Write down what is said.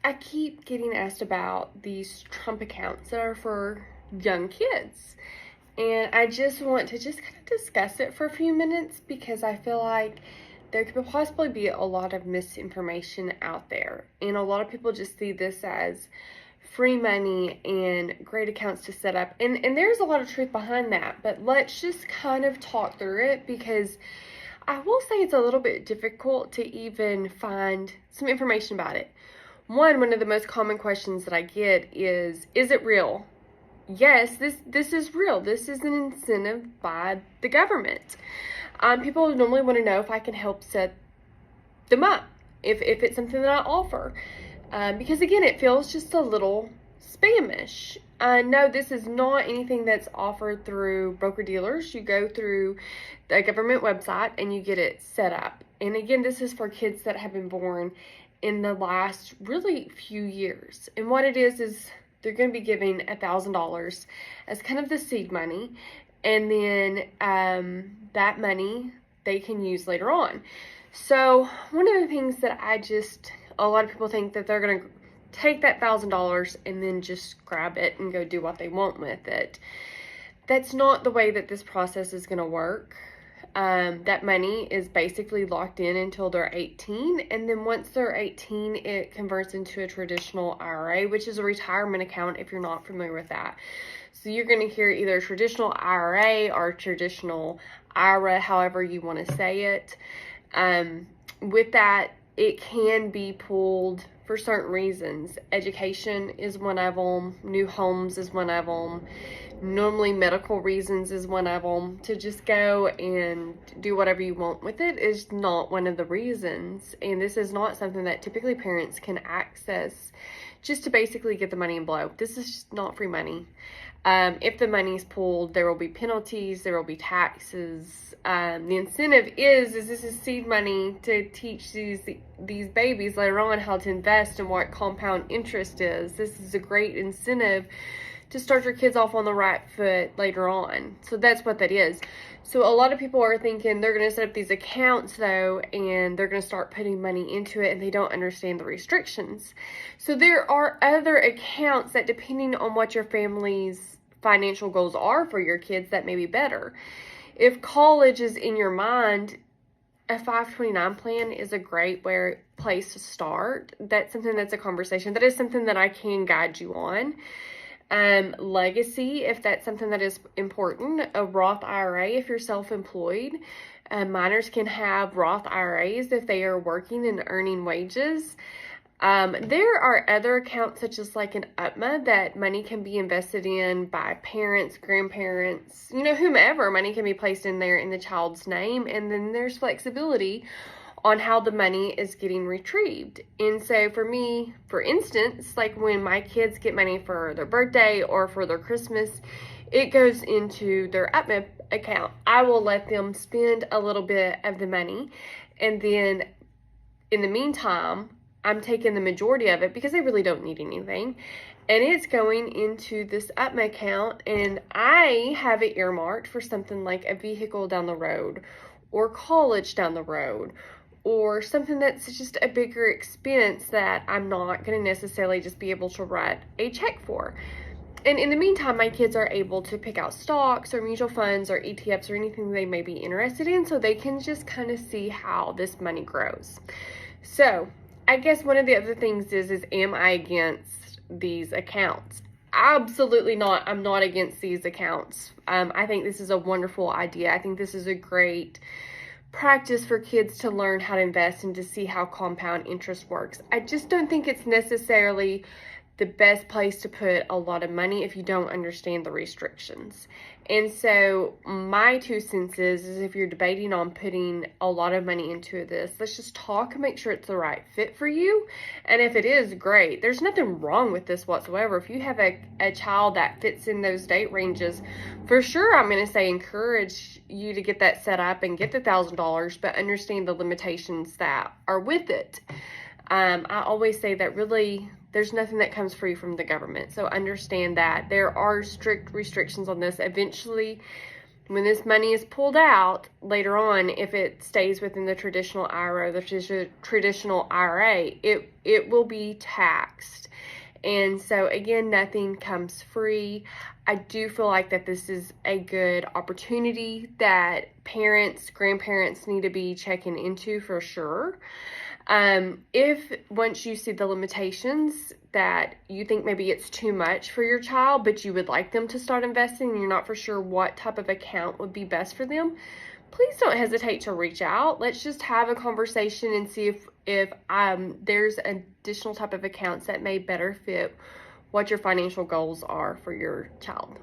I keep getting asked about these Trump accounts that are for young kids. And I just want to just kind of discuss it for a few minutes because I feel like there could possibly be a lot of misinformation out there. And a lot of people just see this as free money and great accounts to set up. And there's a lot of truth behind that. But let's just kind of talk through it because I will say it's a little bit difficult to even find some information about it. One of the most common questions that I get is it real? Yes, this is real. This is an incentive by the government. People normally want to know if I can help set them up, if it's something that I offer. Because again, it feels just a little spamish. No, this is not anything that's offered through broker-dealers. You go through the government website and you get it set up. And again, this is for kids that have been born in the last really few years. And what it is they're going to be giving $1,000 as kind of the seed money. And then that money they can use later on. So one of the things that a lot of people think that they're going to take that $1,000 and then just grab it and go do what they want with it. That's not the way that this process is going to work. That money is basically locked in until they're 18, and then once they're 18, it converts into a traditional IRA, which is a retirement account if you're not familiar with that. So you're going to hear either traditional IRA or traditional IRA, however you want to say it. With that, it can be pulled for certain reasons. Education is one of them. New homes is one of them. Normally medical reasons is one of them. To just go and do whatever you want with it is not one of the reasons. And this is not something that typically parents can access just to basically get the money and blow. This is just not free money. If the money is pulled, there will be penalties, there will be taxes. The incentive is this is seed money to teach these babies later on how to invest and what compound interest is. This is a great incentive to start your kids off on the right foot later on. So that's what that is. So a lot of people are thinking they're going to set up these accounts though, and they're going to start putting money into it, and they don't understand the restrictions. So there are other accounts that, depending on what your family's financial goals are for your kids, that may be better. If college is in your mind, a 529 plan is a great place to start. That's something that's a conversation. That is something that I can guide you on. Legacy, if that's something that is important. A Roth IRA if you're self-employed. Minors can have Roth IRAs if they are working and earning wages. There are other accounts such as like an UTMA that money can be invested in by parents, grandparents, whomever. Money can be placed in there in the child's name, and then there's flexibility on how the money is getting retrieved. And so for me, for instance, like when my kids get money for their birthday or for their Christmas, it goes into their UTMA account. I will let them spend a little bit of the money, and then in the meantime, I'm taking the majority of it because they really don't need anything, and it's going into this UTMA account, and I have it earmarked for something like a vehicle down the road or college down the road, or something that's just a bigger expense that I'm not going to necessarily just be able to write a check for. And in the meantime, my kids are able to pick out stocks or mutual funds or ETFs or anything they may be interested in, so they can just kind of see how this money grows. So I guess one of the other things is am I against these accounts? Absolutely not. I'm not against these accounts. I think this is a wonderful idea. I think this is a great practice for kids to learn how to invest and to see how compound interest works. I just don't think it's necessarily the best place to put a lot of money if you don't understand the restrictions. And so my 2 cents is if you're debating on putting a lot of money into this, let's just talk and make sure it's the right fit for you. And if it is, great. There's nothing wrong with this whatsoever. If you have a child that fits in those date ranges, for sure I'm going to say encourage you to get that set up and get the $1,000, but understand the limitations that are with it. I always say that really there's nothing that comes free from the government. So understand that there are strict restrictions on this. Eventually, when this money is pulled out later on, if it stays within the traditional IRA, the traditional IRA, it will be taxed. And so again, nothing comes free. I do feel like that this is a good opportunity that parents, grandparents need to be checking into for sure. If once you see the limitations that you think maybe it's too much for your child, but you would like them to start investing and you're not for sure what type of account would be best for them, please don't hesitate to reach out. Let's just have a conversation and see if there's additional type of accounts that may better fit what your financial goals are for your child.